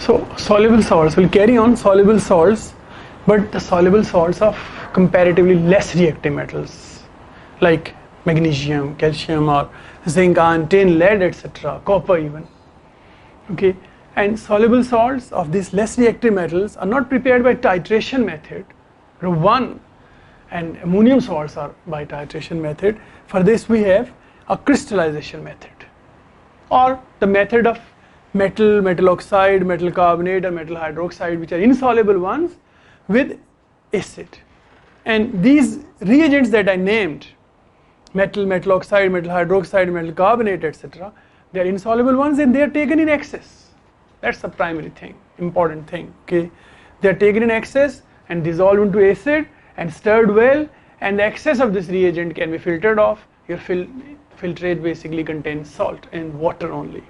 So soluble salts will carry on soluble salts, but the soluble salts of comparatively less reactive metals like magnesium, calcium, or zinc, iron, tin, lead, etc., copper even. Okay, and soluble salts of these less reactive metals are not prepared by titration method. One and ammonium salts are by titration method. For this we have a crystallization method, or the method of metal oxide, metal carbonate, or metal hydroxide, which are insoluble ones, with acid. And these reagents that I named, metal oxide, metal hydroxide, metal carbonate, etc., they are insoluble ones and they are taken in excess. That's the primary thing, important thing. Okay, they are taken in excess and dissolved into acid and stirred well, and the excess of this reagent can be filtered off. Your filtrate basically contains salt and water only.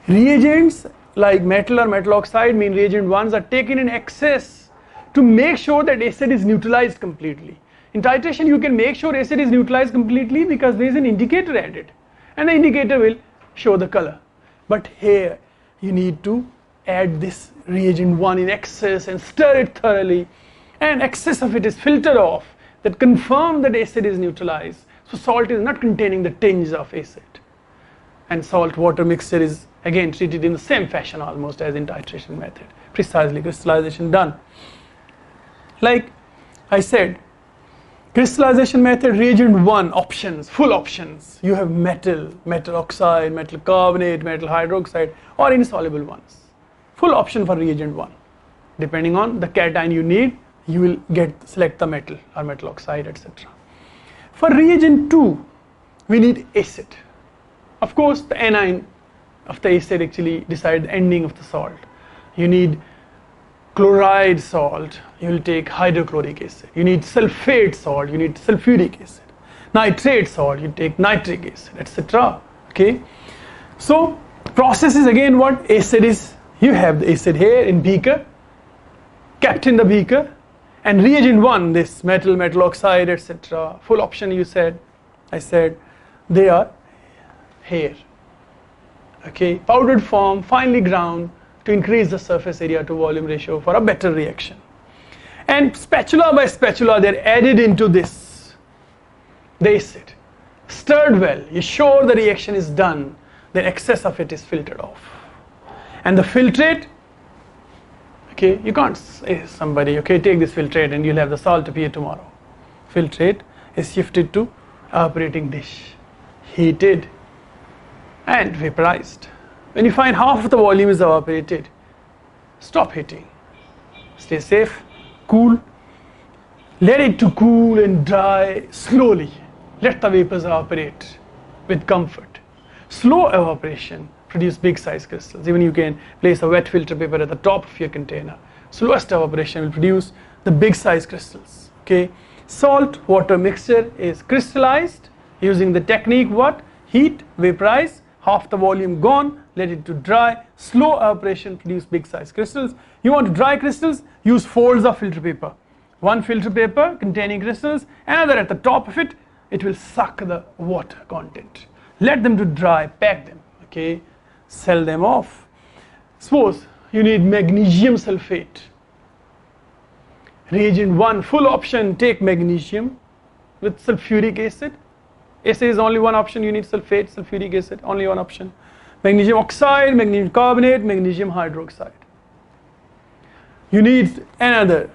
Reagents like metal or metal oxide, mean reagent 1s, are taken in excess to make sure that acid is neutralized completely. In titration you can make sure acid is neutralized completely because there is an indicator added, and the indicator will show the color. But here you need to add this reagent 1 in excess and stir it thoroughly, and excess of it is filtered off, that confirm that acid is neutralized. So salt is not containing the tinge of acid, and salt water mixture is again treated in the same fashion almost as in titration method, precisely crystallization done. Like I said, crystallization method, reagent 1 options, full options. You have metal oxide, metal carbonate, metal hydroxide, or insoluble ones. Full option for reagent 1. Depending on the cation you need, you will select the metal or metal oxide, etc. For reagent 2, we need acid. Of course, the anion of the acid actually decides the ending of the salt. You need chloride salt, you will take hydrochloric acid. You need sulfate salt, you need sulfuric acid. Nitrate salt, you take nitric acid, etc. Okay, so process is again what? Acid is, you have the acid here in beaker, kept in the beaker, and reagent 1, this metal oxide, etc., full option I said, they are here. Okay, powdered form, finely ground, to increase the surface area to volume ratio for a better reaction. And spatula by spatula they are added into this, the acid, stirred well, you're sure the reaction is done, then excess of it is filtered off. And the filtrate, okay, you can't say somebody, okay, take this filtrate and you'll have the salt appear tomorrow. Filtrate is shifted to evaporating dish, heated and vaporized. When you find half of the volume is evaporated, stop heating, stay safe, cool, let it to cool and dry slowly, let the vapors evaporate with comfort. Slow evaporation produce big size crystals. Even you can place a wet filter paper at the top of your container. Slowest evaporation will produce the big size crystals. Okay, salt water mixture is crystallized using the technique what? Heat, vaporize, half the volume gone, let it to dry, slow evaporation produce big size crystals. You want dry crystals, use folds of filter paper. One filter paper containing crystals, another at the top of it, it will suck the water content. Let them to dry, pack them, okay, sell them off. Suppose you need magnesium sulfate. Reagent 1, full option, take magnesium with sulfuric acid. Acid is only one option, you need sulfate, sulfuric acid, only one option. Magnesium oxide, magnesium carbonate, magnesium hydroxide. You need another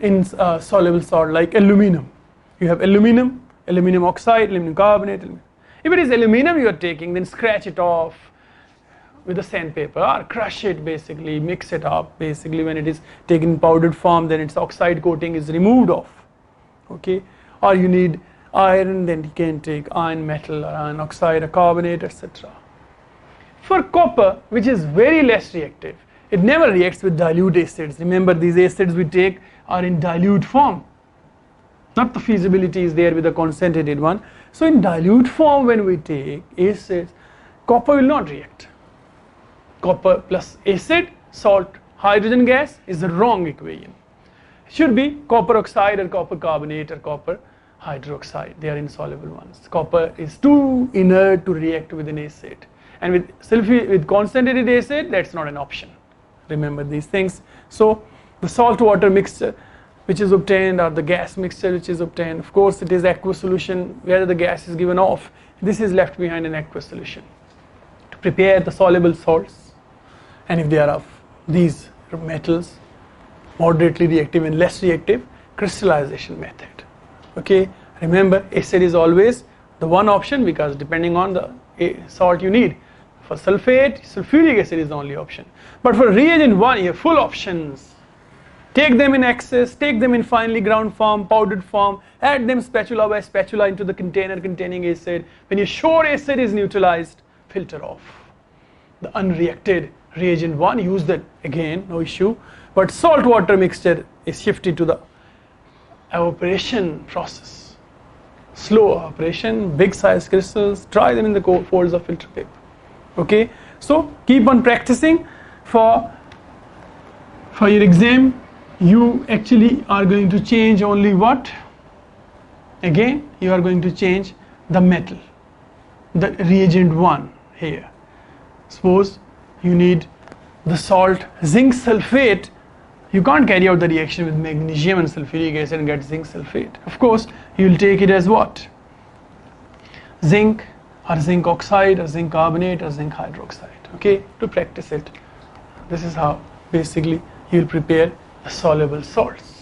insoluble salt like aluminum. You have aluminum oxide, aluminum carbonate. If it is aluminum you are taking, then scratch it off with a sandpaper or crush it basically, mix it up basically. When it is taken in powdered form, then its oxide coating is removed off. Okay, or you need iron, then you can take iron metal or iron oxide or carbonate, etc. For copper, which is very less reactive, it never reacts with dilute acids. Remember, these acids we take are in dilute form. Not the feasibility is there with the concentrated one. So in dilute form when we take acids, copper will not react. Copper plus acid, salt, hydrogen gas is the wrong equation. It should be copper oxide or copper carbonate or copper hydroxide. They are insoluble ones. Copper is too inert to react with an acid. And with concentrated acid, that's not an option. remember these things. So the salt water mixture which is obtained, or the gas mixture which is obtained, of course it is aqueous solution where the gas is given off. This is left behind in aqueous solution to prepare the soluble salts, and if they are of these metals, moderately reactive and less reactive, crystallization method. Okay, remember acid is always the one option, because depending on the salt you need. For sulfate, sulfuric acid is the only option, but for reagent 1 you have full options. Take them in excess, take them in finely ground form, powdered form, add them spatula by spatula into the container containing acid. When you're sure acid is neutralized, filter off. The unreacted reagent 1, use that again, no issue. But salt water mixture is shifted to the evaporation process. Slow evaporation, big size crystals, try them in the folds of filter paper. Okay, so keep on practicing. For your exam, you actually are going to change only what? Again, you are going to change the metal, the reagent 1 here. Suppose you need the salt zinc sulfate, you can't carry out the reaction with magnesium and sulfuric acid and get zinc sulfate. Of course, you will take it as what? Zinc or zinc oxide or zinc carbonate or zinc hydroxide. Okay, to practice it. This is how basically you will prepare the soluble salts.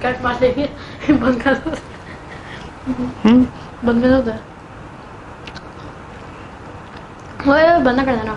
Cut मार लेंगे बंद कर दो बंद कर दो बंद कर देना